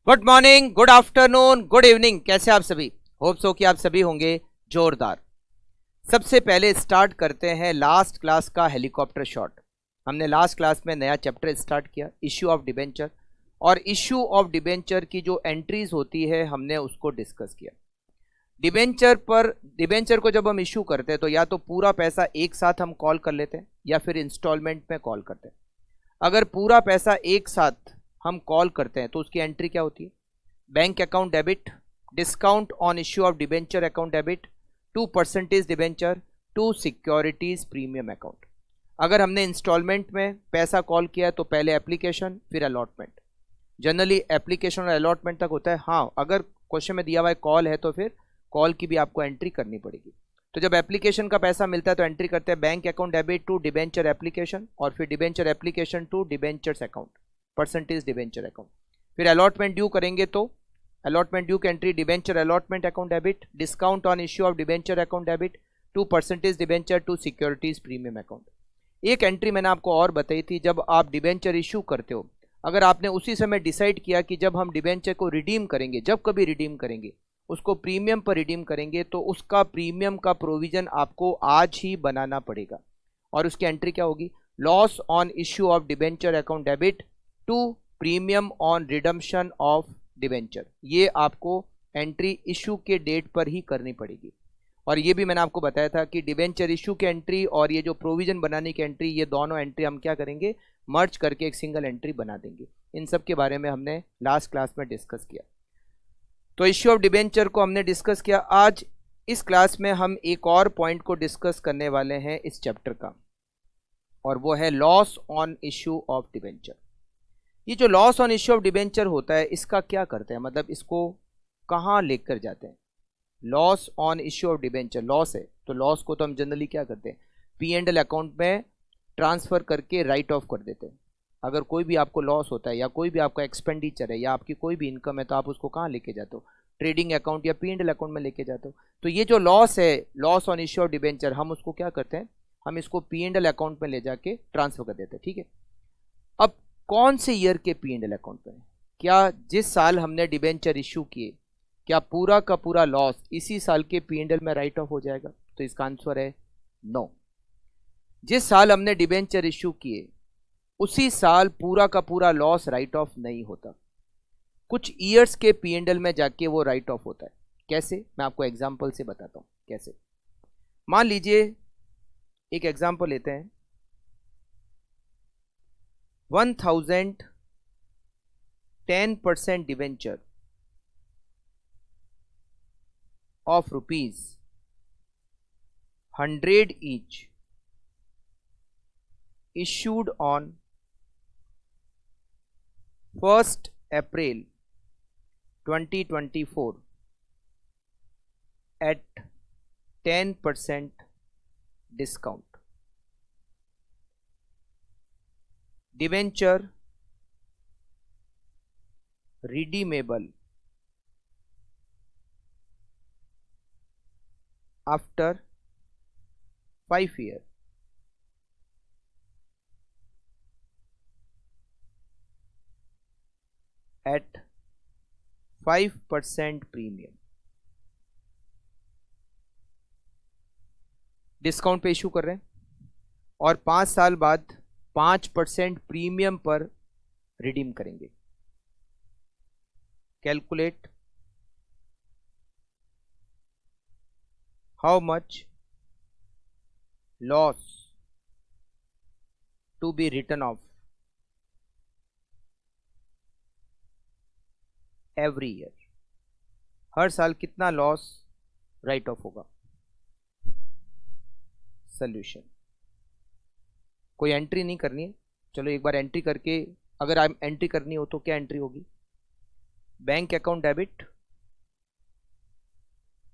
Good morning, good afternoon, good evening. कैसे आप सभी? होप सो कि आप सभी होंगे जोरदार। सबसे पहले स्टार्ट करते हैं लास्ट क्लास का हेलीकॉप्टर शॉट। हमने लास्ट क्लास में नया चैप्टर स्टार्ट किया, इश्यू ऑफ डिबेंचर, और इश्यू ऑफ डिबेंचर की जो एंट्रीज होती है हमने उसको डिस्कस किया। डिबेंचर को जब हम इश्यू करते हैं तो या तो पूरा पैसा एक साथ हम कॉल कर लेते हैं या फिर इंस्टॉलमेंट में कॉल करते हैं। अगर पूरा पैसा एक साथ हम कॉल करते हैं तो उसकी एंट्री क्या होती है? Bank account debit, discount on issue of debenture account debit to percentage debenture to securities premium account. अगर हमने इंस्टॉलमेंट में पैसा कॉल किया तो पहले एप्लीकेशन फिर अलॉटमेंट। जनरली एप्लीकेशन और अलॉटमेंट तक होता है। हाँ, अगर क्वेश्चन में दिया हुआ है कॉल है तो फिर कॉल की भी आपको एंट्री करनी पड़ेगी। तो जब एप्लीकेशन का पैसा मिलता है तो एंट्री करते हैं bank account debit to debenture application, और फिर debenture application to debentures account percentage debenture account. फिर अलॉटमेंट ड्यू करेंगे तो अलॉटमेंट ड्यू की entry debenture allotment account debit, discount on issue of debenture account debit to percentage debenture to securities premium account. एक entry मैंने आपको और बताई थी, जब आप डिबेंचर इश्यू करते हो, अगर आपने उसी समय डिसाइड किया कि जब हम डिबेंचर को रिडीम करेंगे, जब कभी रिडीम करेंगे उसको प्रीमियम पर रिडीम करेंगे, तो उसका प्रीमियम का प्रोविजन आपको आज ही बनाना पड़ेगा। और उसकी एंट्री क्या होगी? Loss on issue of debenture account debit to premium on redemption of debenture. ये आपको एंट्री इश्यू के डेट पर ही करनी पड़ेगी। और ये भी मैंने आपको बताया था कि डिबेंचर इश्यू की एंट्री और ये जो प्रोविजन बनाने की एंट्री, ये दोनों एंट्री हम क्या करेंगे? मर्ज करके एक सिंगल एंट्री बना देंगे। इन सब के बारे में हमने लास्ट क्लास में डिस्कस किया। तो इश्यू ऑफ डिबेंचर को हमने डिस्कस किया। आज इस क्लास में हम एक और पॉइंट को डिस्कस करने वाले हैं इस चैप्टर का, और वो है loss on issue of debenture. ये जो loss on issue of debenture होता है, इसका क्या करते हैं, मतलब इसको कहाँ लेकर जाते हैं? Loss on issue of debenture loss है, तो लॉस को तो हम जनरली क्या करते हैं? P&L अकाउंट में ट्रांसफर करके राइट ऑफ कर देते हैं। अगर कोई भी आपको लॉस होता है या कोई भी आपका एक्सपेंडिचर है या आपकी कोई भी इनकम है, तो आप उसको कहाँ लेके जाते हो? ट्रेडिंग अकाउंट या P&L अकाउंट में लेके जाते हो। तो ये जो लॉस है, loss on issue of debenture, हम उसको क्या करते हैं? हम इसको P&L अकाउंट में ले जाके ट्रांसफर कर देते हैं। ठीक है, अब कौन से ईयर के P&L अकाउंट में? क्या जिस साल हमने डिबेंचर इश्यू किए, क्या पूरा का पूरा लॉस इसी साल के P&L में राइट ऑफ हो जाएगा? तो इसका आंसर है नो। जिस साल हमने डिबेंचर इश्यू किए उसी साल पूरा का पूरा लॉस राइट ऑफ नहीं होता। कुछ ईयर्स के P&L में जाके वो राइट ऑफ होता है। कैसे? मैं आपको एग्जांपल से बताता हूं कैसे। मान लीजिए एक एग्जांपल लेते हैं, 1000 10% debenture of rupees 100 each issued on 1st April 2024 at 10% discount. Debenture redeemable after 5 years at 5% premium. Discount पे इशू कर रहे हैं और 5 साल बाद 5% प्रीमियम पर रिडीम करेंगे। Calculate how much loss to be written off every year। हर साल कितना लॉस राइट ऑफ होगा? सॉल्यूशन, कोई एंट्री नहीं करनी है। चलो एक बार एंट्री करके, अगर आप एंट्री करनी हो तो क्या एंट्री होगी? Bank account debit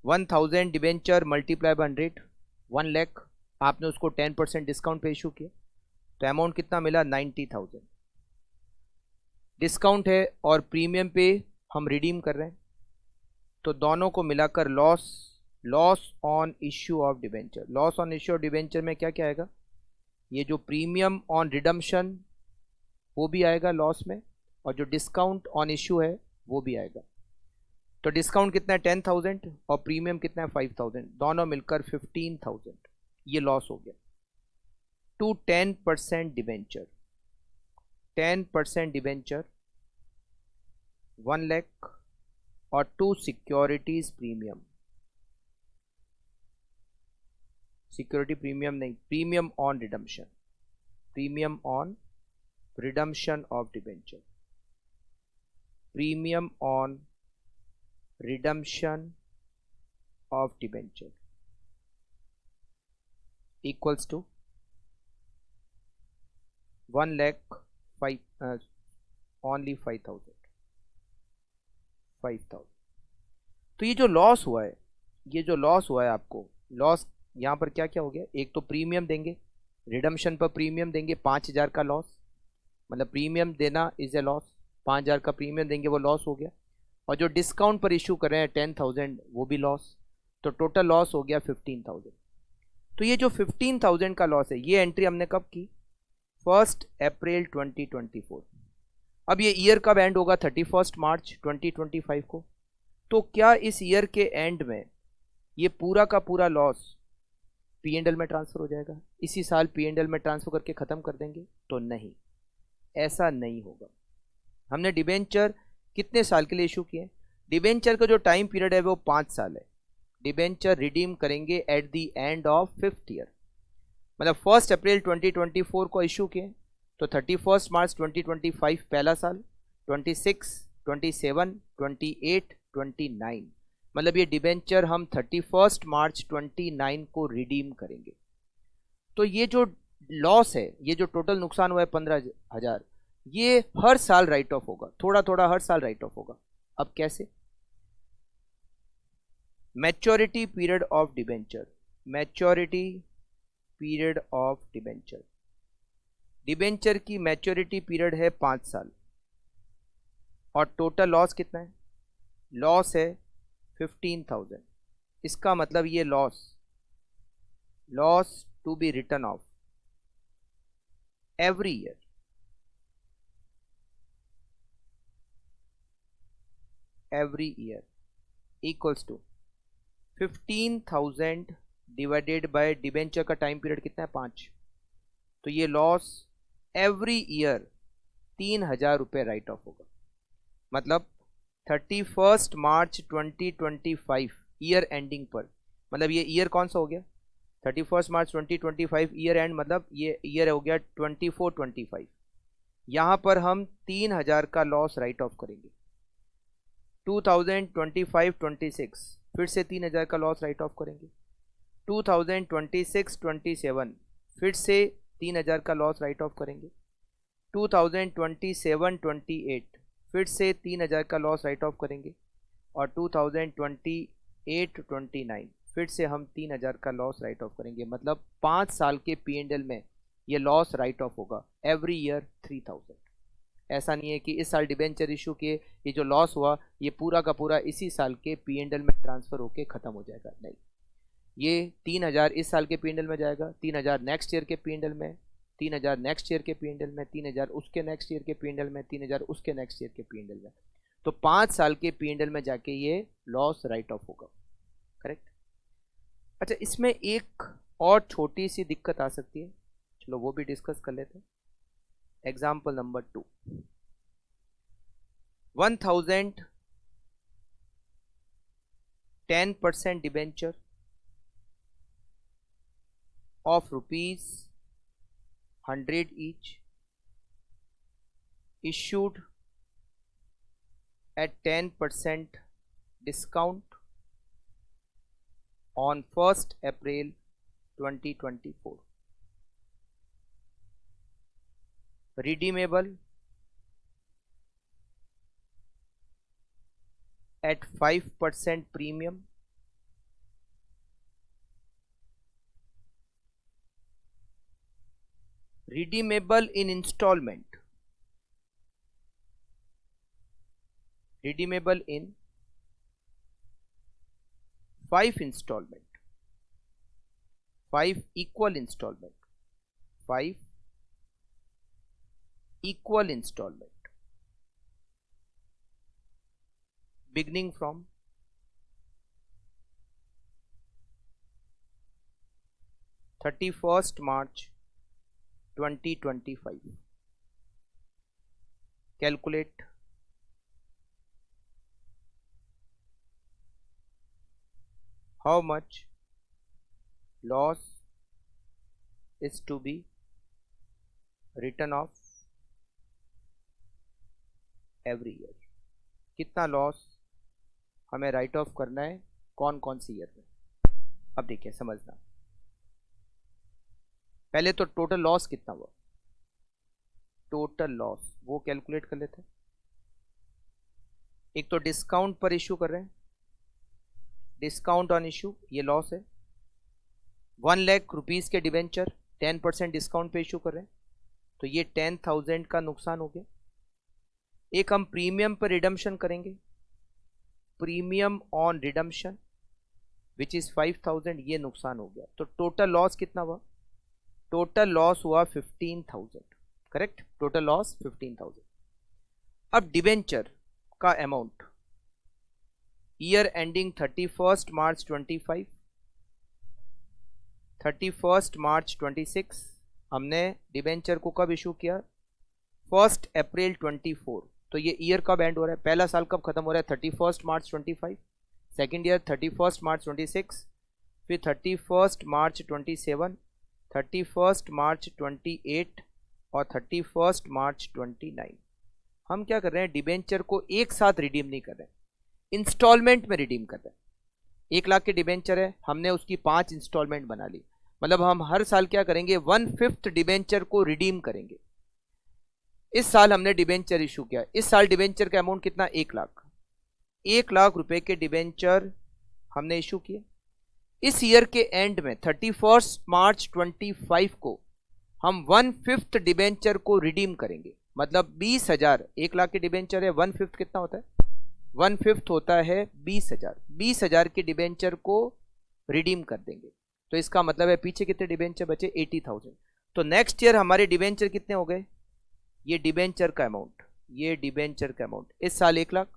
1000 debenture multiply by 100, 1 lakh. आपने उसको 10% डिस्काउंट पे इशू किया तो अमाउंट कितना मिला? 90,000। डिस्काउंट है और प्रीमियम पे हम रिडीम कर रहे हैं, तो दोनों को मिलाकर loss on issue of debenture. Loss on issue of debenture में क्या क्या आएगा? ये जो प्रीमियम ऑन रिडम्पशन वो भी आएगा लॉस में, और जो डिस्काउंट ऑन इश्यू है वो भी आएगा। तो डिस्काउंट कितना है 10,000 और प्रीमियम कितना है 5,000, दोनों मिलकर 15,000, ये लॉस हो गया। टू 10% डिबेंचर, 10% डिबेंचर 1 लाख और 2 सिक्योरिटीज प्रीमियम, सिक्योरिटी प्रीमियम नहीं, premium on redemption, premium on redemption of debenture, premium on redemption of debenture equals to 1 lakh 5 only 5,000। तो ये जो लॉस हुआ है, ये जो लॉस हुआ है आपको, लॉस यहाँ पर क्या क्या हो गया, एक तो प्रीमियम देंगे, रिडम्पशन पर प्रीमियम देंगे 5,000 का लॉस, मतलब प्रीमियम देना इज ए लॉस, 5,000 का प्रीमियम देंगे वो लॉस हो गया, और जो डिस्काउंट पर इशू कर रहे हैं 10,000 वो भी लॉस, तो टोटल लॉस हो गया 15,000। तो ये जो 15,000 का लॉस है ये एंट्री हमने कब की, 1 अप्रैल 2024। अब ये ईयर कब एंड होगा, 31 मार्च 2025 को। तो क्या इस ईयर के एंड में ये पूरा का पूरा लॉस P&L में ट्रांसफर हो जाएगा, इसी साल P&L में ट्रांसफर करके खत्म कर देंगे? तो नहीं, ऐसा नहीं होगा। हमने डिबेंचर कितने साल के लिए इशू किए, डिबेंचर का जो टाइम पीरियड है वो 5 साल है, डिबेंचर रिडीम करेंगे at the end of 5th year, मतलब 1 अप्रैल 2024 को इशू किए तो 31 मार्च 2025 पहला साल, 26, 27, 28, 29, मतलब ये डिबेंचर हम 31 मार्च 29 को रिडीम करेंगे। तो ये जो लॉस है, ये जो टोटल नुकसान हुआ है 15,000, ये हर साल राइट ऑफ होगा, थोड़ा थोड़ा हर साल राइट ऑफ होगा। अब कैसे, maturity period of debenture, maturity period of debenture, debenture की मैच्योरिटी पीरियड है 5 साल और टोटल लॉस कितना है, लॉस है 15,000। इसका मतलब ये loss to be written off every year, equals to 15,000 divided by debenture का टाइम पीरियड कितना है 5, तो ये लॉस एवरी ईयर 3,000 रुपये राइट ऑफ होगा। मतलब 31 मार्च 2025 ईयर एंडिंग पर, मतलब ये ईयर कौन सा हो गया, 31 मार्च 2025 ईयर एंड, मतलब ये ईयर हो गया 24-25, यहाँ पर हम 3,000 का लॉस राइट ऑफ करेंगे। 2025-26 फिर से 3,000 का लॉस राइट ऑफ करेंगे। 2026-27 फिर से 3,000 का लॉस राइट ऑफ करेंगे। 2027-28 फिर से 3,000 का लॉस राइट ऑफ करेंगे और 2028-29 फिर से हम 3,000 का लॉस राइट ऑफ करेंगे। मतलब 5 साल के P&L में ये लॉस राइट ऑफ होगा एवरी ईयर 3,000। ऐसा नहीं है कि इस साल डिबेंचर इशू के ये जो लॉस हुआ ये पूरा का पूरा इसी साल के P&L में ट्रांसफर होके खत्म हो जाएगा, नहीं, ये 3,000 इस साल के P&L में जाएगा, 3,000 नेक्स्ट ईयर के P&L में, 3,000 नेक्स्ट ईयर के P&L में, 3,000 उसके नेक्स्ट ईयर के P&L में, 3,000 उसके नेक्स्ट ईयर के P&L में। तो 5 साल के P&L में जाके ये लॉस राइट ऑफ होगा, करेक्ट। अच्छा, इसमें एक और छोटी सी दिक्कत आ सकती है, चलो वो भी डिस्कस कर लेते हैं। Example number 2, 1,000 10% debenture of ₹100 each issued at 10% discount on 1st April 2024, redeemable at 5% premium, redeemable in installment, redeemable in 5 installment, 5 equal installment, 5 equal installment beginning from 31st March 2025. Calculate how much loss is to be written off every year. कितना loss हमें right of करना है कौन कौन सी year में. अब देखिए समझना, पहले तो टोटल लॉस कितना हुआ, टोटल लॉस वो कैलकुलेट कर लेते हैं. एक तो डिस्काउंट पर इशू कर रहे हैं, डिस्काउंट ऑन इशू, ये लॉस है. 1 लाख रुपीज के डिबेंचर 10% डिस्काउंट पे इशू कर रहे हैं, तो ये 10,000 का नुकसान हो गया. एक हम प्रीमियम पर रिडम्पशन करेंगे, premium on redemption which is 5,000, ये नुकसान हो गया. तो टोटल लॉस कितना हुआ, टोटल लॉस हुआ 15,000. Correct, total loss 15,000. अब डिबेंचर का amount year ending 31st March 25, 31st March 26. हमने डिबेंचर को कब इशू किया, 1 अप्रैल 24. तो ये ईयर कब एंड हो रहा है, पहला साल कब खत्म हो रहा है, 31st March 25. Second year 31st March 26, फिर 31st March 27, 31st March 28 और 31st March 29. हम क्या कर रहे हैं, डिबेंचर को एक साथ रिडीम नहीं कर रहे हैं, इंस्टॉलमेंट में रिडीम कर रहे हैं. 1 लाख के डिबेंचर है, हमने उसकी 5 इंस्टॉलमेंट बना ली. मतलब हम हर साल क्या करेंगे, 1/5 डिबेंचर को रिडीम करेंगे. इस साल हमने डिबेंचर इशू किया, इस साल डिबेंचर का अमाउंट कितना, 1 लाख. 1 लाख रुपए के डिबेंचर हमने इशू किए. इस ईयर के एंड में 31st March 25 को हम 1/5 डिबेंचर को रिडीम करेंगे. मतलब 20,000, 1 लाख के डिबेंचर है, 1/5 कितना होता है, 1/5 होता है 20,000. 20,000 के डिबेंचर को रिडीम कर देंगे. तो इसका मतलब है पीछे कितने डिबेंचर बचे, 80,000. तो नेक्स्ट ईयर हमारे डिबेंचर कितने हो गए, ये डिबेंचर का अमाउंट, ये डिबेंचर का अमाउंट. इस साल 1 लाख,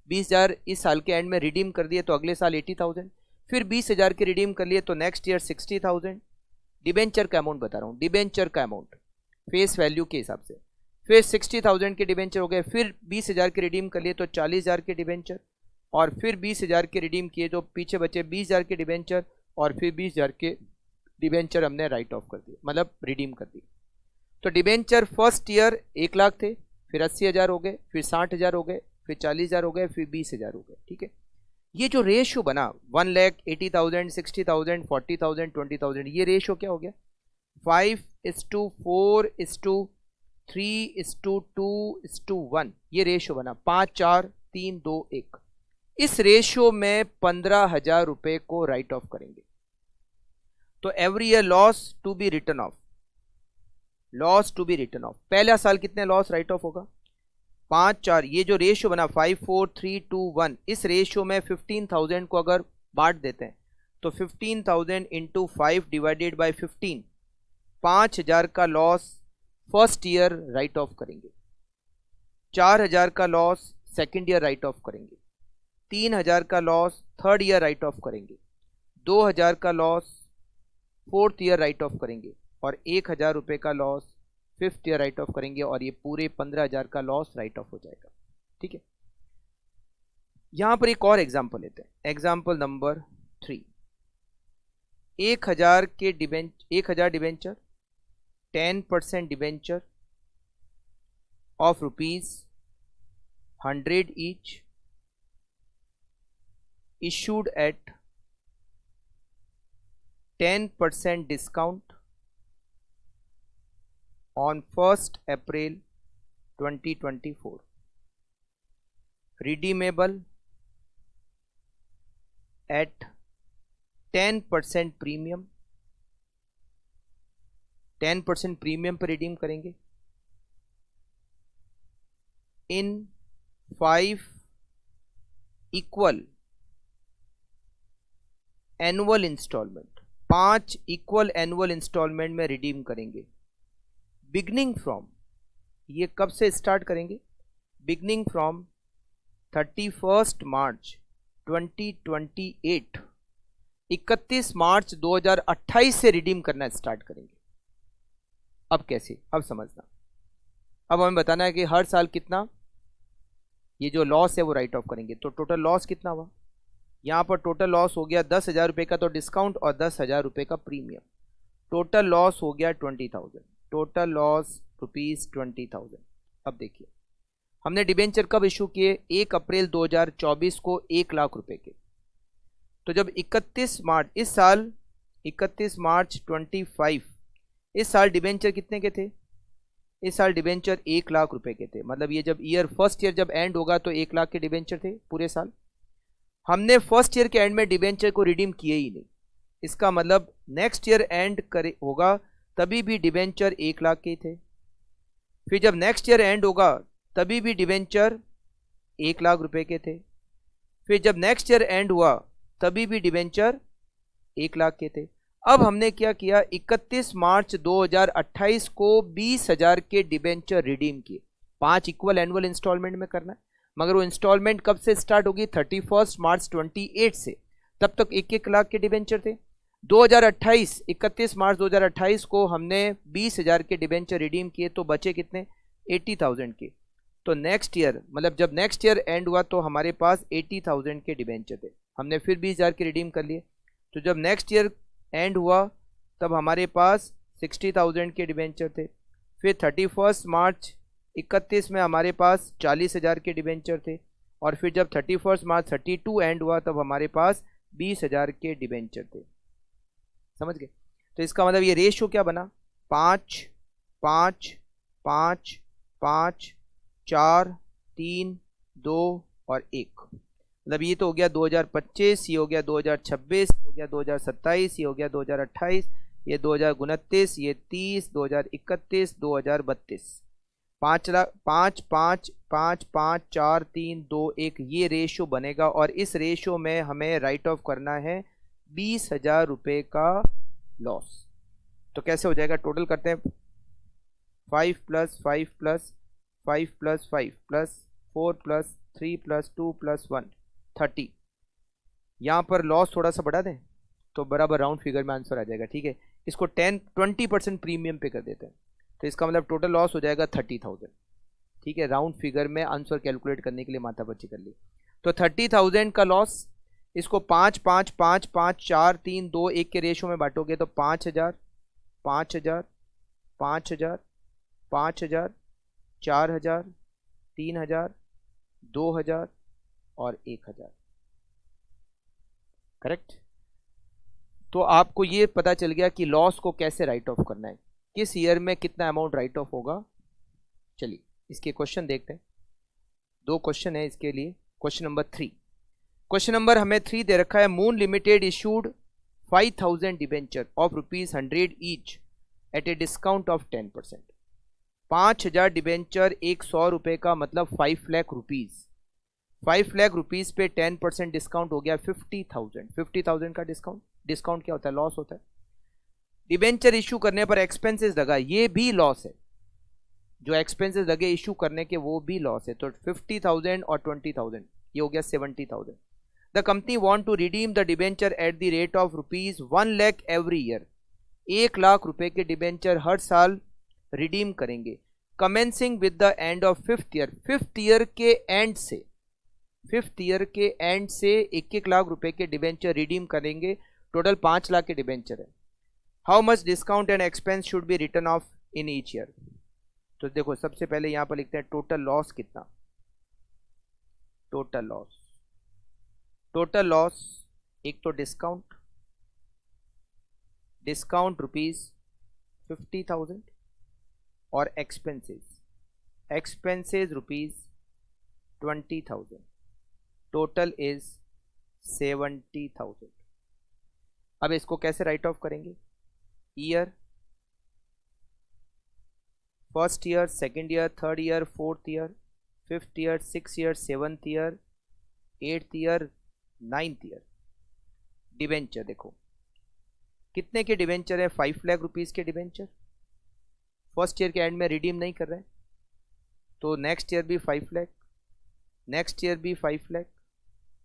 20,000 इस साल के एंड में रिडीम कर दिए तो अगले साल 80,000, फिर 20,000 के रिडीम कर लिए तो नेक्स्ट ईयर 60,000. डिबेंचर का अमाउंट बता रहा हूँ, डिबेंचर का अमाउंट फेस वैल्यू के हिसाब से. फिर 60,000 के डिबेंचर हो गए, फिर 20,000 के रिडीम कर लिए तो 40,000 के डिबेंचर, और फिर 20,000 के रिडीम किए तो पीछे बचे 20,000 के डिबेंचर, और फिर 20,000 के डिबेंचर हमने राइट ऑफ कर दिए, मतलब रिडीम कर दिए. तो डिबेंचर फर्स्ट ईयर 1 लाख थे, फिर 80,000 हो गए, फिर 60,000 हो गए, फिर 40,000 हो गए, फिर 20,000 हो गए. ठीक है, ये जो रेशो बना 1,80,000, 60,000, 40,000, 20,000, ये रेशो क्या हो गया, 5:4:3:2:1. ये रेशो बना 5, 4, 3, 2, 1. इस रेशो में 15,000 रुपए को राइट ऑफ करेंगे. तो every year loss to be written off, loss to be written off. पहला साल कितने लॉस राइट ऑफ होगा, 5, 4. ये जो रेशियो बना 5, 4, 3, 2, 1, इस रेशियो में 15,000 को अगर बांट देते हैं तो 15,000 इंटू 5 डिवाइडेड बाई 15, 5,000 का loss first year right off करेंगे. 4,000 का loss second year right off करेंगे. 3,000 का loss third year right off करेंगे. 2,000 का loss fourth year right off करेंगे. और 1,000 रुपये का loss fifth year right off करेंगे. और ये पूरे 15,000 का लॉस राइट ऑफ हो जाएगा. ठीक है, यहां पर एक और एग्जांपल लेते हैं. Example number 3. 1,000 debenture, 10% debenture of ₹100 each issued at 10% discount on 1st April 2024. Redeemable at 10% premium, 10% premium पर रिडीम करेंगे. In 5 equal annual instalment, 5 equal annual instalment में रिडीम करेंगे. बिगनिंग फ्रॉम, ये कब से स्टार्ट करेंगे, बिगनिंग फ्रॉम 31 मार्च 2028, 31 मार्च 2028 से रिडीम करना स्टार्ट करेंगे। अब कैसे, अब समझना। अब हमें बताना है कि हर साल कितना ये जो लॉस है वो राइट ऑफ करेंगे। तो टोटल लॉस कितना हुआ, यहाँ पर टोटल लॉस हो गया 10,000 रुपये का तो डिस्काउंट और 10,000 रुपये का प्रीमियम। टोटल लॉस हो गया 20,000, टोटल लॉस ₹20,000। अब देखिए हमने डिबेंचर कब इशू किए, 1 अप्रैल 2024 को 1 लाख रुपए के। तो जब 31 मार्च इस साल, 31 मार्च 25, इस साल डिबेंचर कितने के थे, इस साल डिबेंचर 1 लाख रुपए के थे। मतलब ये जब फर्स्ट ईयर जब एंड होगा तो 1 लाख के डिबेंचर थे पूरे साल। हमने फर्स्ट ईयर के एंड में डिबेंचर को रिडीम किए ही नहीं। इसका मतलब नेक्स्ट ईयर एंड करे होगा तभी भी डिबेंचर 1 लाख के थे। फिर जब नेक्स्ट ईयर एंड होगा तभी भी डिबेंचर 1 लाख रुपए के थे। फिर जब नेक्स्ट ईयर एंड हुआ तभी भी डिबेंचर 1 लाख के थे। अब हमने क्या किया, 31 मार्च 2028 को 20,000 के डिबेंचर रिडीम किए। 5 इक्वल एनुअल इंस्टॉलमेंट में करना है, मगर वो इंस्टॉलमेंट कब से स्टार्ट होगी, 31 मार्च 28 से। तब तक 1-1 लाख के डिबेंचर थे। 2028 31 मार्च 2028 को हमने 20,000 के डिबेंचर रिडीम किए तो बचे कितने, 80,000 के। तो नेक्स्ट ईयर मतलब जब नेक्स्ट ईयर एंड हुआ तो हमारे पास 80,000 के डिबेंचर थे, हमने फिर 20,000 के रिडीम कर लिए। तो जब नेक्स्ट ईयर एंड हुआ तब हमारे पास 60,000 के डिबेंचर थे। फिर 31 मार्च 31 में हमारे पास 40,000 के डिबेंचर थे। और फिर जब 31 मार्च 32 एंड हुआ तब हमारे पास 20,000 के डिबेंचर थे। समझ गए। तो इसका मतलब ये रेशियो क्या बना, 5 5 5 5 4 3 2 और 1। मतलब ये तो हो गया 2025, ये हो गया 2026, हो गया 2027, ये हो गया 2028, ये 2029, ये 30, 2031, 2032। 5 लाख 5 5 5 5 4 3 2 1 ये रेशियो बनेगा। और इस रेशियो में हमें राइट ऑफ करना है 20,000 रुपये का लॉस। तो कैसे हो जाएगा, टोटल करते हैं, 5 + 5 + 5 + 5 + 4 + 3 + 2 + 1 30। यहाँ पर लॉस थोड़ा सा बढ़ा दें तो बराबर राउंड फिगर में आंसर आ जाएगा। ठीक है, इसको 20% प्रीमियम पे कर देते हैं तो इसका मतलब टोटल लॉस हो जाएगा 30,000। ठीक है, राउंड फिगर में आंसर कैलकुलेट करने के लिए माथापच्ची कर ली। तो 30,000 का लॉस, इसको 5 5 5 5 4 3 2 1 के रेशियो में बांटोगे तो 5,000 5,000 5,000 5,000 4,000 3,000 2,000 और 1,000। करेक्ट। तो आपको ये पता चल गया कि लॉस को कैसे राइट ऑफ करना है, किस ईयर में कितना अमाउंट राइट ऑफ होगा। चलिए इसके क्वेश्चन देखते हैं। 2 क्वेश्चन है इसके लिए। क्वेश्चन नंबर 3, क्वेश्चन नंबर हमें 3 दे रखा है। Moon limited issued 5,000 debenture of ₹100 each eight a discount of 10%। 5,000 debenture 100 रुपये का मतलब 5 लाख रुपीज़। 5 लाख रुपीज़ पे 10% डिस्काउंट हो गया 50,000। 50,000 का डिस्काउंट, डिस्काउंट क्या होता है, लॉस होता है। डिबेंचर इशू करने पर एक्सपेंसेस लगा, ये भी लॉस है। जो एक्सपेंसेस लगे इशू करने के वो भी लॉस है। तो 50,000 और 20,000 ये हो गया 70,000। The company want to redeem the debenture at the rate of ₹1 lakh every year. 1 lakh रुपए के डिबेंचर हर साल रिडीम करेंगे। Commencing with the end of 5th year, 5th year के एंड से, 5th ईयर के एंड से 1-1 लाख रुपए के डिबेंचर रिडीम करेंगे। टोटल 5 लाख के डिबेंचर है। How much discount and expense should be written of in each year. तो देखो सबसे पहले यहां पर लिखते हैं टोटल लॉस कितना, टोटल लॉस। टोटल लॉस एक तो डिस्काउंट, डिस्काउंट ₹50,000 और एक्सपेंसेस, एक्सपेंसेस ₹20,000। Total is 70,000। अब इसको कैसे राइट ऑफ करेंगे, year, 1st year, 2nd year, 3rd year, 4th year, 5th year, 6th year, 7th year, 8th year, 9th year. Debenture देखो कितने के डिबेंचर है, 5 लाख रुपीज के डिबेंचर। 1st ईयर के एंड में रिडीम नहीं कर रहे हैं तो नेक्स्ट ईयर भी 5 लाख, नेक्स्ट ईयर भी 5 लाख,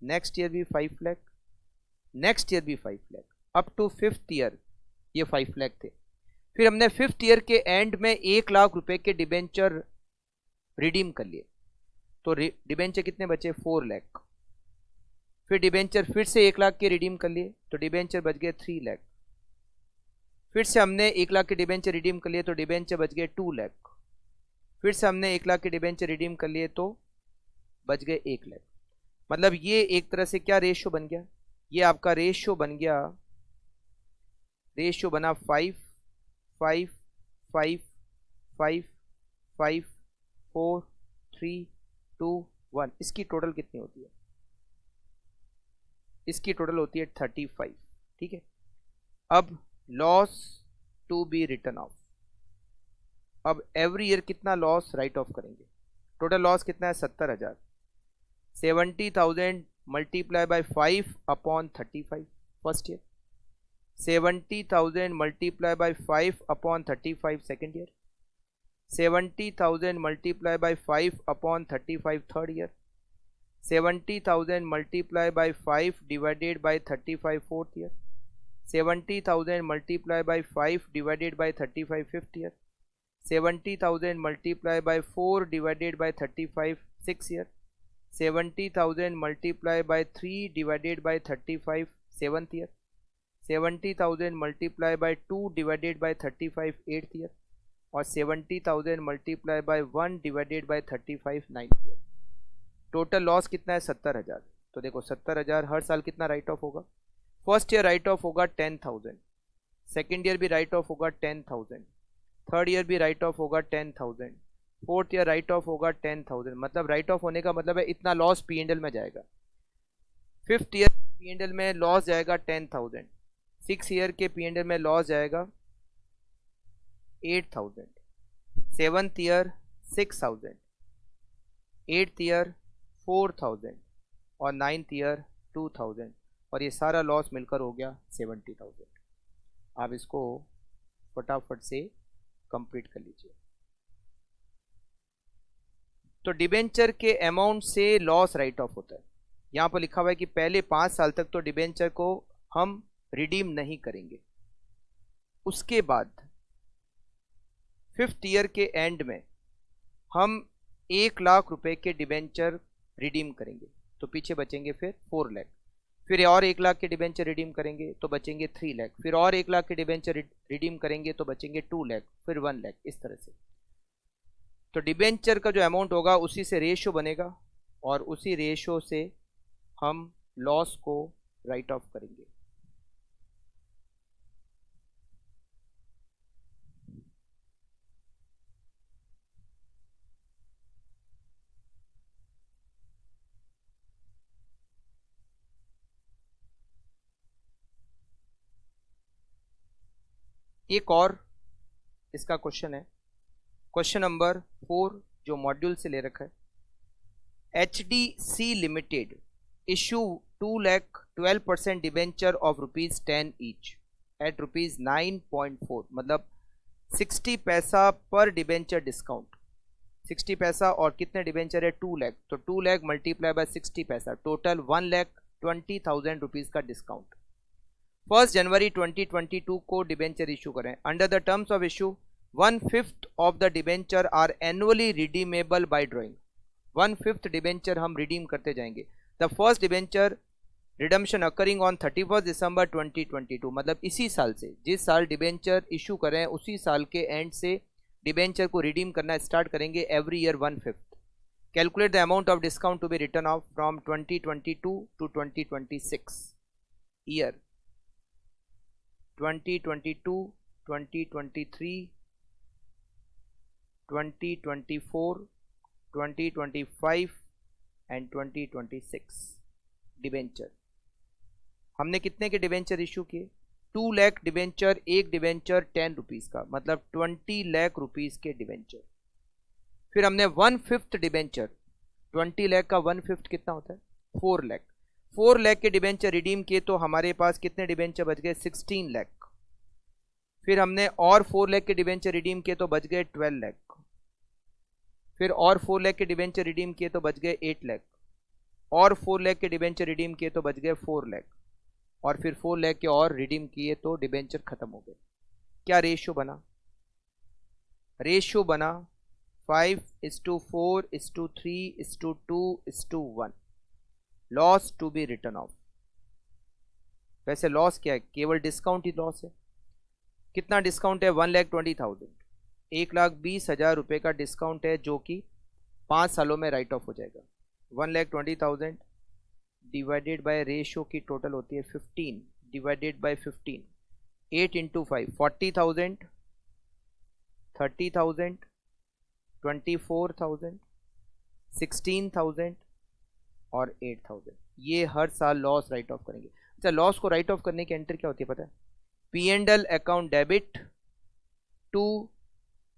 नेक्स्ट ईयर भी 5 लाख, नेक्स्ट ईयर भी 5 lakh, up to 5th year ये 5 लाख थे। फिर हमने 5th ईयर के एंड में 1 लाख रुपए के डिबेंचर रिडीम कर लिए, तो डिबेंचर कितने बचे? 4 लाख। फिर डिबेंचर फिर से 1 लाख के रिडीम कर लिए, तो डिबेंचर बच गए 3 लाख। फिर से हमने 1 लाख के डिबेंचर रिडीम कर लिए, तो डिबेंचर बच गए 2 लाख। फिर से हमने 1 लाख के डिबेंचर रिडीम कर लिए, तो बच गए 1 लाख। मतलब ये एक तरह से क्या रेशियो बन गया? ये आपका रेशियो बन गया, रेशियो बना 5 5 5 5 5 4 3 2 1। इसकी टोटल कितनी होती है? इसकी टोटल होती है 35। ठीक है, अब loss to be written off. अब एवरी ईयर कितना लॉस राइट ऑफ करेंगे? टोटल लॉस कितना है? 70,000। 70,000 multiply by 5 upon 35 first year, 70,000 multiply by 5 upon 35 second year, 70,000 multiply by 5 upon 35 third year, 70,000 multiply by 5 divided by 35 fourth year, 70,000 multiply by 5 divided by 35 fifth year, 70,000 multiply by 4 divided by 35 six year, 70,000 multiply bye 3 divided by 35 seventh year, 70,000 multiply bye 2 divided by 35 eighth year, और 70,000 multiply bye 1 divided by 35 ninth year. Total loss कितना है? 70,000। तो देखो 70,000 हर साल कितना right of होगा? First year right of होगा 10,000, second year भी राइट ऑफ होगा 10,000, थर्ड ईयर भी राइट ऑफ होगा 10,000, फोर्थ ईयर राइट ऑफ होगा 10,000। मतलब राइट ऑफ होने का मतलब है इतना लॉस P&L में जाएगा। फिफ्थ ईयर P&L में लॉस जाएगा 10,000, सिक्स ईयर के P&L में लॉस जाएगा 8,000, सेवन्थ ईयर 6,000, एट्थ ईयर 4,000 और नाइन्थ ईयर 2,000, और ये सारा लॉस मिलकर हो गया 70,000। आप इसको फटाफट से कंप्लीट कर लीजिए। तो डिबेंचर के अमाउंट से लॉस राइट ऑफ होता है। यहां पर लिखा हुआ है कि पहले 5 साल तक तो डिबेंचर को हम रिडीम नहीं करेंगे, उसके बाद 5th ईयर के एंड में हम 1 लाख रुपए के डिबेंचर रिडीम करेंगे, तो पीछे बचेंगे फिर 4 लाख। फिर और 1 लाख के डिबेंचर रिडीम करेंगे तो बचेंगे 3 लाख, फिर और 1 लाख के डिबेंचर रिडीम करेंगे तो बचेंगे 2 लाख, फिर 1 लाख, इस तरह से। तो डिबेंचर का जो अमाउंट होगा उसी से रेशियो बनेगा, और उसी रेशियो से हम लॉस को राइट ऑफ करेंगे। एक और इसका क्वेश्चन है, क्वेश्चन नंबर 4 जो मॉड्यूल से ले रखा है। HDC limited issue 2,12% debenture of ₹10 each eight ₹9.4, मतलब 60 पैसा पर डिबेंचर डिस्काउंट। 60 पैसा और कितने डिबेंचर है? 2 लाख, तो 2 लाख मल्टीप्लाई बाय 60 पैसा, टोटल 1,20,000 रुपीज का डिस्काउंट। 1 जनवरी 2022 को डिबेंचर इशू करें। Under the terms of issue 1/5 of the debenture are annually redeemable by drawing. 1/5 debenture हम रिडीम करते जाएंगे। The first debenture redemption occurring on 31 December 2022, मतलब इसी साल से, जिस साल डिबेंचर इशू करें उसी साल के एंड से डिबेंचर को रिडीम करना स्टार्ट करेंगे every year 1/5। Calculate the amount of discount to be written off from 2022 to 2026 year. 2022, 2023, 2024, 2025 and 2026 debenture. हमने कितने के डिबेंचर इशू किए? 2 लाख डिबेंचर, एक डिबेंचर 10 रुपीज का, मतलब 20 लाख रुपीज के डिबेंचर। फिर हमने 1/5 डिबेंचर, 20 लाख का 1/5 कितना होता है? 4 लाख। 4 लाख के डिबेंचर रिडीम किए तो हमारे पास कितने डिबेंचर बच गए? 16 लाख। फिर हमने और 4 लाख के डिबेंचर रिडीम किए तो बच गए 12 लाख। फिर और 4 लाख के डिबेंचर रिडीम किए तो बच गए 8 लाख। और 4 लाख के डिबेंचर रिडीम किए तो बच गए 4 लाख, और फिर 4 लाख के और रिडीम किए तो डिबेंचर खत्म हो गए। क्या रेशियो बना? रेशियो बना 5:4:3:2:1, loss to be written off. वैसे लॉस क्या है? केवल डिस्काउंट ही लॉस है। कितना डिस्काउंट है? 1,20,000, 1,20,000 रुपए का डिस्काउंट है, जो कि 5 सालों में राइट ऑफ हो जाएगा। 1,20,000 डिवाइडेड बाय रेशियो की टोटल होती है 15 डिवाइडेड बाय 15, 8 × 5 40,000, 30,000, 24,000, 16,000 और 8,000। ये हर साल लॉस राइट ऑफ करेंगे। अच्छा, लॉस को राइट ऑफ करने की एंट्री क्या होती है पता है? P&L account debit to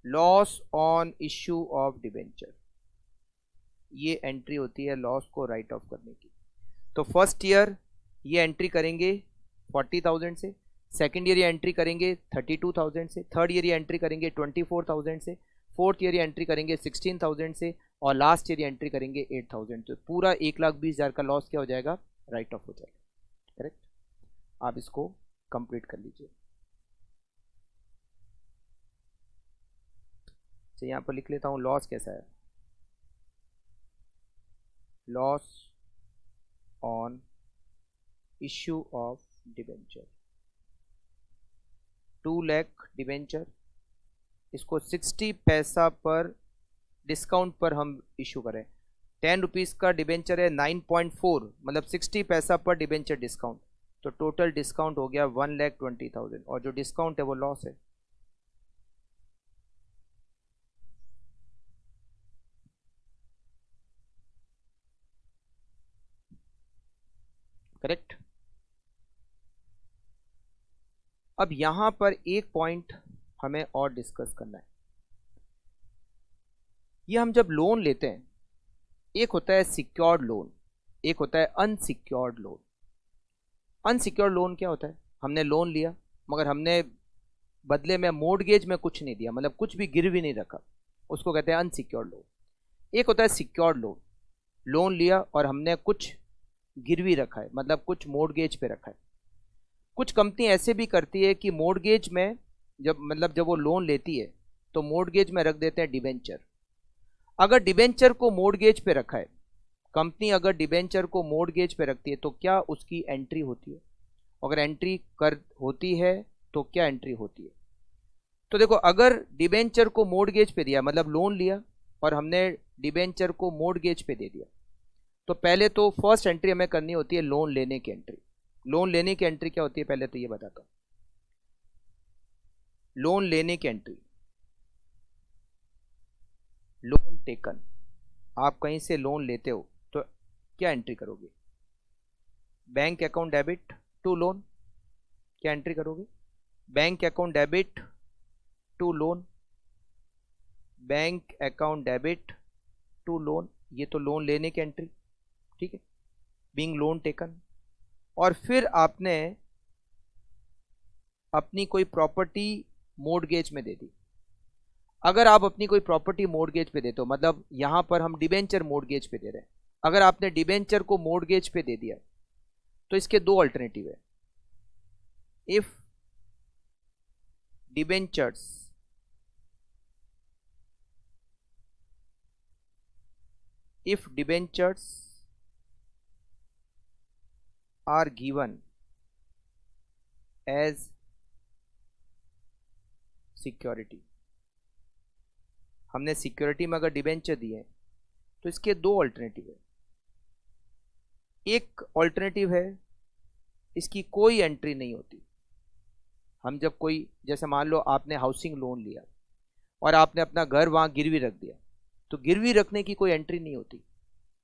loss on issue of debenture, ये एंट्री होती है लॉस को राइट ऑफ करने की। तो फर्स्ट ईयर ये एंट्री करेंगे 40,000 से, सेकेंड ईयर ये एंट्री करेंगे 32,000 से, थर्ड ईयर ये एंट्री करेंगे 24,000 से, फोर्थ ईयर ये एंट्री करेंगे 16,000 से, और लास्ट ईयर ये एंट्री करेंगे 8,000। तो पूरा 1,20,000 का लॉस क्या हो जाएगा? राइट ऑफ हो जाएगा। करेक्ट? आप इसको कंप्लीट कर लीजिए। तो यहां पर लिख लेता हूं लॉस कैसा है। Loss on issue of debenture, 2 lakh debenture, इसको 60 पैसा पर डिस्काउंट पर हम इशू करें। 10 रुपीज़ का डिबेंचर है, 9.4 मतलब 60 पैसा पर डिबेंचर डिस्काउंट, तो टोटल डिस्काउंट हो गया 1,20,000, और जो डिस्काउंट है वो लॉस है। करेक्ट? अब यहां पर एक पॉइंट हमें और डिस्कस करना है। ये हम जब लोन लेते हैं, एक होता है सिक्योर्ड लोन, एक होता है अनसिक्योर्ड लोन। अनसिक्योर्ड लोन क्या होता है? हमने लोन लिया मगर हमने बदले में मोर्टगेज में कुछ नहीं दिया, मतलब कुछ भी गिरवी नहीं रखा, उसको कहते हैं अनसिक्योर्ड लोन। एक होता है सिक्योर्ड लोन, लोन लिया और हमने कुछ गिरवी रखा है, मतलब कुछ मोर्टगेज पे रखा है। कुछ कंपनी ऐसे भी करती है कि मोर्टगेज में जब वो लोन लेती है तो मोर्टगेज में रख देते हैं डिबेंचर। अगर डिबेंचर को मोर्टगेज पे रखा है, कंपनी अगर डिबेंचर को मोर्टगेज पे रखती है तो क्या उसकी एंट्री होती है? अगर एंट्री कर होती है तो क्या एंट्री होती है? तो देखो, अगर डिबेंचर को मोर्टगेज पे दिया, मतलब लोन लिया और हमने डिबेंचर को मोर्टगेज पे दे दिया, तो पहले तो फर्स्ट एंट्री हमें करनी होती है लोन लेने की एंट्री। लोन लेने की एंट्री क्या होती है पहले तो ये बताता हूं। लोन लेने की एंट्री, लोन टेकन, आप कहीं से लोन लेते हो तो क्या एंट्री करोगे? Bank account debit to loan, क्या एंट्री करोगे? Bank account debit to loan, bank account debit to loan, ये तो लोन लेने की एंट्री, ठीक है, बीइंग लोन टेकन। और फिर आपने अपनी कोई प्रॉपर्टी मोर्टगेज में दे दी। अगर आप अपनी कोई प्रॉपर्टी मोर्टगेज पे देते हो, मतलब यहां पर हम डिबेंचर मोर्टगेज पे दे रहे हैं, अगर आपने डिबेंचर को मोर्टगेज पे दे दिया तो इसके दो अल्टरनेटिव है। If debentures are given as security, हमने सिक्योरिटी में अगर डिबेंचर दिए तो इसके दो अल्टरनेटिव है। एक अल्टरनेटिव है इसकी कोई एंट्री नहीं होती। हम जब कोई, जैसे मान लो आपने हाउसिंग लोन लिया और आपने अपना घर वहां गिरवी रख दिया, तो गिरवी रखने की कोई एंट्री नहीं होती,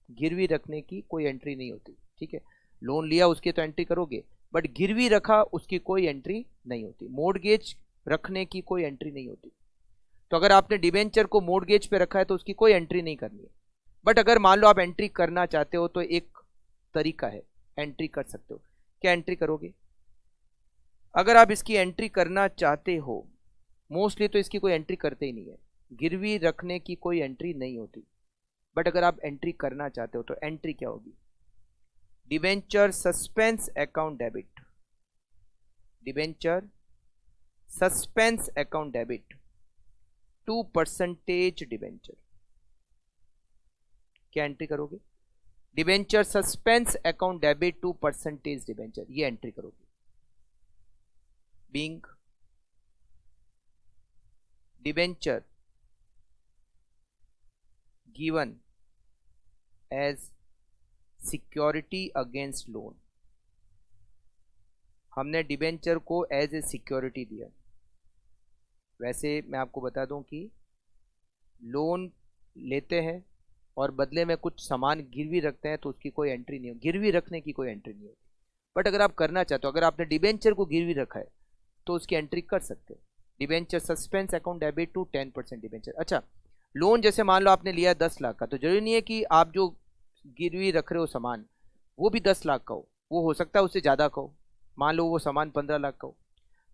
गिरवी रखने की कोई एंट्री नहीं होती, ठीक है। लोन लिया उसके तो एंट्री करोगे, बट गिरवी रखा उसकी कोई एंट्री नहीं होती। मोर्टगेज रखने की कोई एंट्री नहीं होती। तो अगर आपने डिबेंचर को मोर्टगेज पे रखा है तो उसकी कोई एंट्री नहीं करनी है। बट अगर मान लो आप एंट्री करना चाहते हो तो एक तरीका है, एंट्री कर सकते हो। क्या एंट्री करोगे? अगर आप इसकी एंट्री करना चाहते हो, मोस्टली तो इसकी कोई एंट्री करते ही नहीं है, गिरवी रखने की कोई एंट्री नहीं होती। बट अगर आप एंट्री करना चाहते हो तो एंट्री क्या होगी? Debenture suspense account debit, debenture suspense account debit to percentage debenture. क्या एंट्री करोगे? Debenture suspense account debit to percentage debenture, ये एंट्री करोगे। Being debenture given as security against loan, हमने डिबेंचर को एज ए सिक्योरिटी दिया। वैसे मैं आपको बता दूं कि लोन लेते हैं और बदले में कुछ सामान गिरवी रखते हैं तो उसकी कोई एंट्री नहीं होगी, गिरवी रखने की कोई एंट्री नहीं होगी। बट अगर आप करना चाहते हो, अगर आपने डिबेंचर को गिरवी रखा है तो उसकी एंट्री कर सकते हो। Debenture suspense account debit to 10% debenture. अच्छा, लोन जैसे मान लो आपने लिया 10 लाख का, तो जरूरी नहीं है कि आप जो गिरवी रख रहे हो सामान वो भी 10 लाख का हो, वो हो सकता है उससे ज़्यादा का हो। मान लो वो सामान 15 लाख का हो,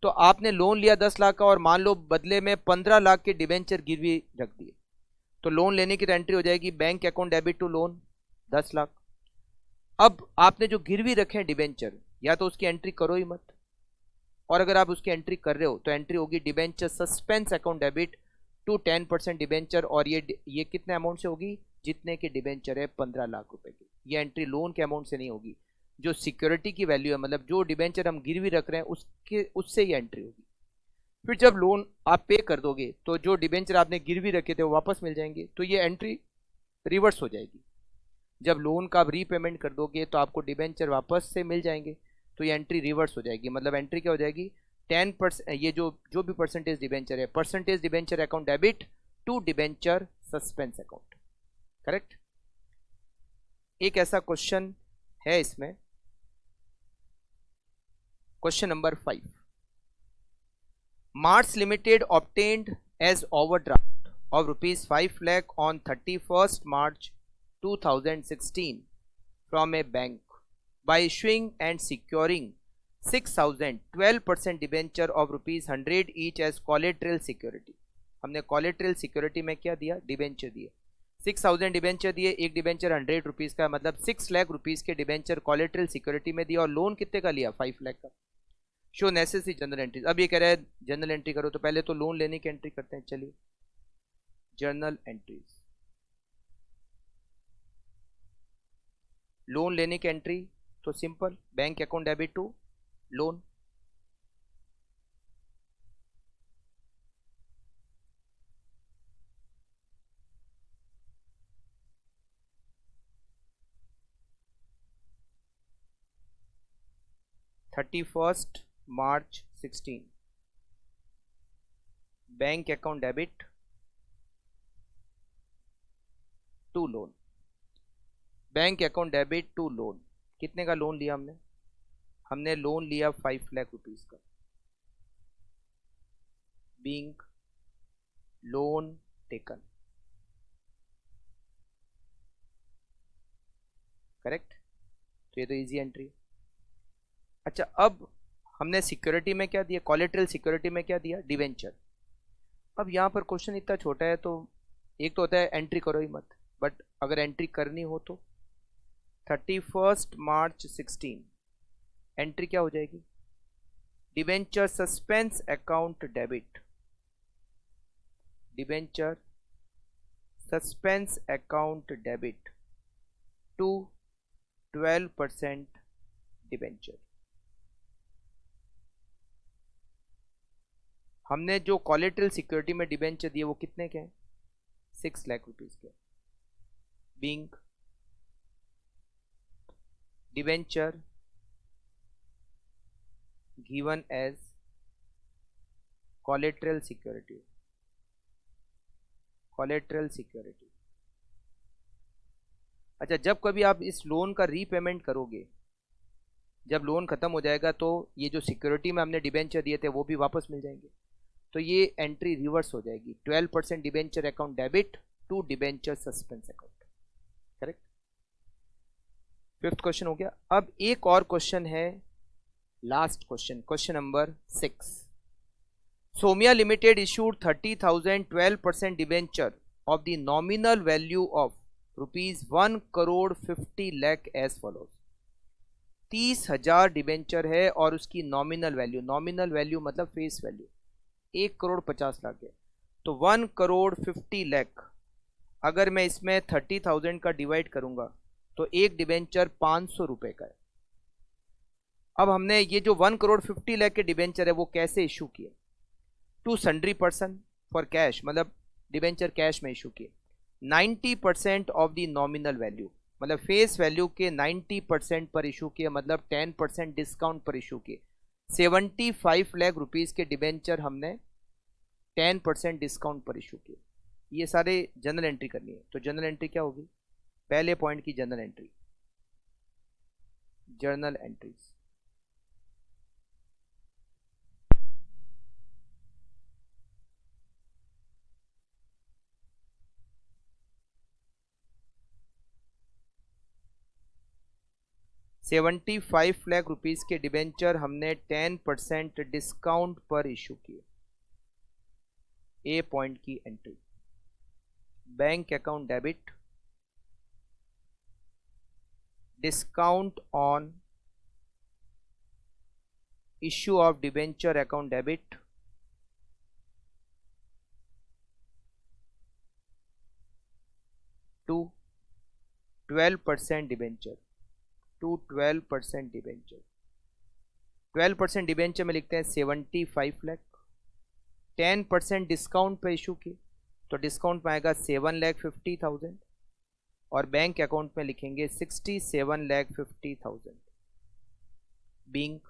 तो आपने लोन लिया 10 लाख का और मान लो बदले में 15 लाख के डिबेंचर गिरवी रख दिए, तो लोन लेने की तो एंट्री हो जाएगी bank account debit to loan 10 lakh. अब आपने जो गिरवी रखे हैं डिबेंचर, या तो उसकी एंट्री करो ही मत, और अगर आप उसकी एंट्री कर रहे हो तो एंट्री होगी debenture suspense account debit to 10% debenture, और ये कितने अमाउंट से होगी? जितने के डिबेंचर है 15 लाख रुपए की। ये एंट्री लोन के अमाउंट से नहीं होगी, जो सिक्योरिटी की वैल्यू है, मतलब जो डिबेंचर हम गिरवी रख रहे हैं उससे ये एंट्री होगी। फिर जब लोन आप पे कर दोगे तो जो डिबेंचर आपने गिरवी रखे थे वो वापस मिल जाएंगे, तो ये एंट्री रिवर्स हो जाएगी। जब लोन का आप रीपेमेंट कर दोगे तो आपको डिबेंचर वापस से मिल जाएंगे, तो ये एंट्री रिवर्स हो जाएगी। मतलब एंट्री क्या हो जाएगी? 10%, ये जो भी परसेंटेज डिबेंचर है, percentage debenture account debit to debenture suspense account. Correct. एक ऐसा क्वेश्चन है इसमें, question number 5। Mars limited obtained as overdraft of rupees 5 lakh on 31st March 2016 from a bank by issuing and securing 6,000 12% debenture of rupees 100 each as collateral security। हमने collateral security में क्या दिया? Debenture दिए। 6,000 debenture दिए, एक debenture 100 rupees का, मतलब 6 lakh rupees के डिबेंचर कोलेट्रल सिक्योरिटी में दिया, और लोन कितने का लिया? 5 लाख का। Show necessary general entries. अब ये कह रहा है जनरल एंट्री करो, तो पहले तो लोन लेने की एंट्री करते हैं। चलिए, जर्नल एंट्रीज, लोन लेने की एंट्री तो simple, bank account debit to loan. March 16 bank account debit to loan, bank account debit to loan. कितने का लोन लिया हमने? हमने लोन लिया 5 लाख रुपीज का, बीइंग लोन टेकन। करेक्ट। तो ये तो इजी एंट्री है। अच्छा, अब हमने सिक्योरिटी में क्या दिया? कोलेट्रल सिक्योरिटी में क्या दिया? डिवेंचर। अब यहाँ पर क्वेश्चन इतना छोटा है, तो एक तो होता है एंट्री करो ही मत, बट अगर एंट्री करनी हो तो 31 मार्च 16 एंट्री क्या हो जाएगी? Debenture suspense account debit, debenture suspense account debit to 12% debenture. हमने जो कोलेट्रल सिक्योरिटी में डिबेंचर दिए वो कितने के हैं? 6 लाख रुपीज के, being debenture given as collateral security, collateral security. अच्छा, जब कभी आप इस लोन का रीपेमेंट करोगे, जब लोन खत्म हो जाएगा, तो ये जो सिक्योरिटी में हमने डिबेंचर दिए थे वो भी वापस मिल जाएंगे, तो ये एंट्री रिवर्स हो जाएगी। 12% debenture account debit to debenture suspense account. Correct. 5th question हो गया। अब एक और क्वेश्चन है, last question, question number 6। Somiya limited issued 30,000 12% debenture of the nominal value of ₹1 crore 50 lakh as follows. 30,000 debenture है और उसकी नॉमिनल वैल्यू मतलब फेस वैल्यू 1,50,00,000 है। तो 1,50,00,000 अगर मैं इसमें 30,000 का डिवाइड करूंगा तो एक डिबेंचर 500 रुपए का है। अब हमने ये जो 1,50,00,000 के डिबेंचर है वो कैसे इशू किए? To sundry person for cash, मतलब डिबेंचर कैश में इशू किए। 90% ऑफ द नॉमिनल वैल्यू, मतलब फेस वैल्यू के 90% पर इशू किए, मतलब 10% डिस्काउंट पर इशू किए। 75 लाख रुपीस के डिबेंचर हमने 10% डिस्काउंट पर इशू किए। ये सारे जनरल एंट्री करनी है। तो जनरल एंट्री क्या होगी? पहले पॉइंट की जनरल एंट्री, जर्नल एंट्रीज। ₹75,00,000 के डिबेंचर हमने 10% डिस्काउंट पर इशू किए। ए पॉइंट की entry, bank account debit, discount on issue of debenture account debit to 12% debenture, to 12% debenture. 12% debenture में लिखते हैं 75 लाख, 10% डिस्काउंट पे इशू की तो डिस्काउंट में आएगा 7,50,000 और बैंक अकाउंट में लिखेंगे 67,50,000 being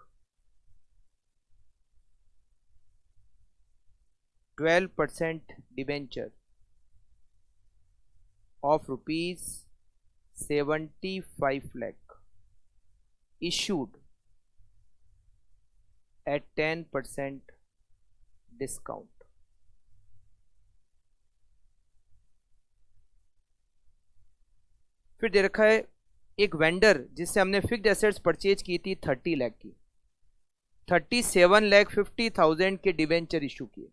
12% debenture of ₹75 lakh issued at 10% discount. फिर दे रखा है एक वेंडर जिससे हमने फिक्स्ड एसेट्स परचेज की थी 30 लाख की, 37,50,000 के डिबेंचर इशू किए।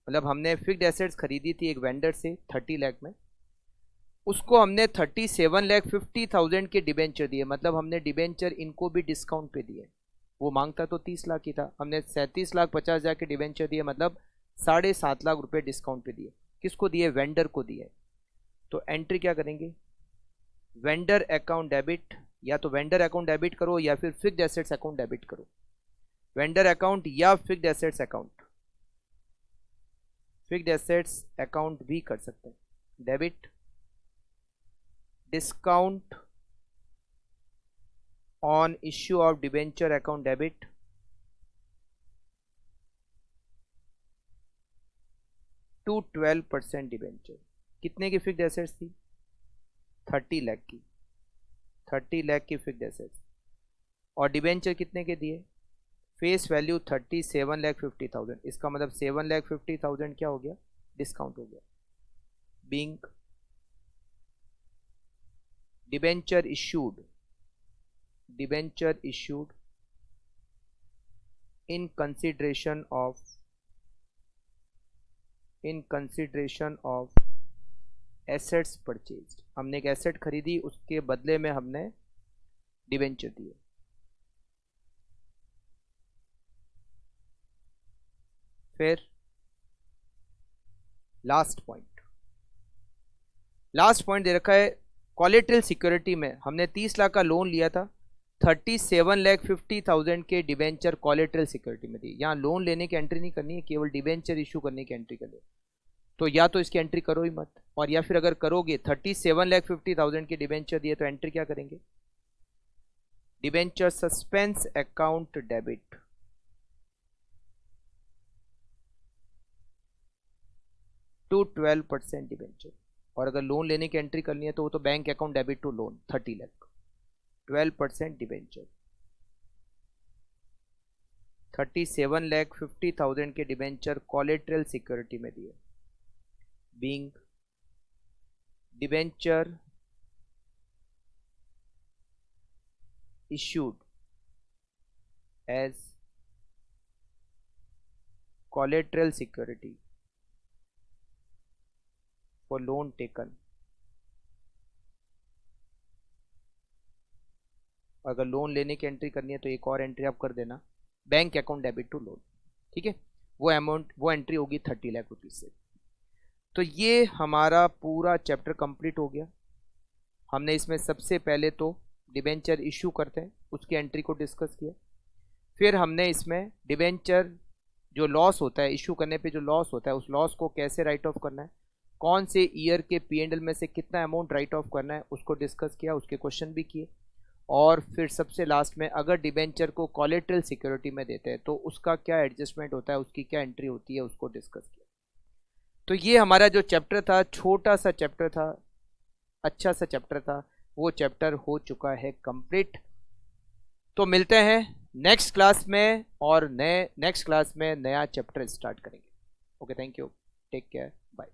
मतलब हमने फिक्स्ड एसेट्स खरीदी थी एक वेंडर से 30 लाख में, उसको हमने 37,50,000 के डिबेंचर दिए, मतलब हमने डिबेंचर इनको भी डिस्काउंट पे दिए। वो मांगता तो 30 लाख ही था, हमने 37,50,000 के डिबेंचर दिए, मतलब 7.5 लाख रुपए डिस्काउंट पे दिए। किसको दिए? वेंडर को दिए। तो एंट्री क्या करेंगे? वेंडर अकाउंट डेबिट, या तो वेंडर अकाउंट डेबिट करो या फिर फिक्स्ड एसेट्स अकाउंट डेबिट करो। वेंडर अकाउंट या fixed assets account, fixed assets account भी कर सकते हैं। Debit discount on issue of debenture account debit to 12% debenture. कितने की फिक्स्ड एसेट्स थी? 30 लाख की, 30 लाख की फिक्स्ड एसेट्स, और डिबेंचर कितने के दिए? Face value 37,50,000। इसका मतलब 7,50,000 क्या हो गया? डिस्काउंट हो गया। Being debenture issued, debenture issued in consideration of assets purchased. हमने एक एसेट खरीदी, उसके बदले में हमने डिबेंचर दिए। फिर लास्ट पॉइंट दे रखा है कोलेटरल सिक्योरिटी में हमने 30 लाख का लोन लिया था, 37,50,000 के डिबेंचर कोलेटरल सिक्योरिटी में दी। यहाँ लोन लेने की एंट्री नहीं करनी है, केवल डिबेंचर इशू करने की एंट्री कर लो। तो या तो इसकी एंट्री करो ही मत, और या फिर अगर करोगे 37,50,000 के डिबेंचर दिए तो एंट्री क्या करेंगे? Debenture suspense account debit to 12% debenture, और अगर लोन लेने की एंट्री करनी है तो वो तो bank account debit to loan 30 lakh, 12% debenture. 37,50,000 के डिबेंचर कोलेटरल सिक्योरिटी में दिए। Being debenture issued as collateral security for loan taken अगर लोन लेने की एंट्री करनी है तो एक और एंट्री आप कर देना, bank account debit to loan, ठीक है। वो अमाउंट, वो एंट्री होगी 30 लाख रुपीज से। तो ये हमारा पूरा चैप्टर कंप्लीट हो गया। हमने इसमें सबसे पहले तो डिबेंचर इशू करते हैं उसकी एंट्री को डिस्कस किया, फिर हमने इसमें डिबेंचर जो लॉस होता है, इशू करने पे जो लॉस होता है, उस लॉस को कैसे राइट ऑफ करना है, कौन से ईयर के P&L में से कितना अमाउंट राइट ऑफ करना है, उसको डिस्कस किया, उसके क्वेश्चन भी किए। और फिर सबसे लास्ट में अगर डिबेंचर को कोलेटरल सिक्योरिटी में देते हैं तो उसका क्या एडजस्टमेंट होता है, उसकी क्या एंट्री होती है, उसको डिस्कस किया। तो ये हमारा जो चैप्टर था, छोटा सा चैप्टर था, अच्छा सा चैप्टर था, वो चैप्टर हो चुका है कंप्लीट। तो मिलते हैं नेक्स्ट क्लास में, और नेक्स्ट क्लास में नया चैप्टर स्टार्ट करेंगे। Okay, thank you, take care, bye.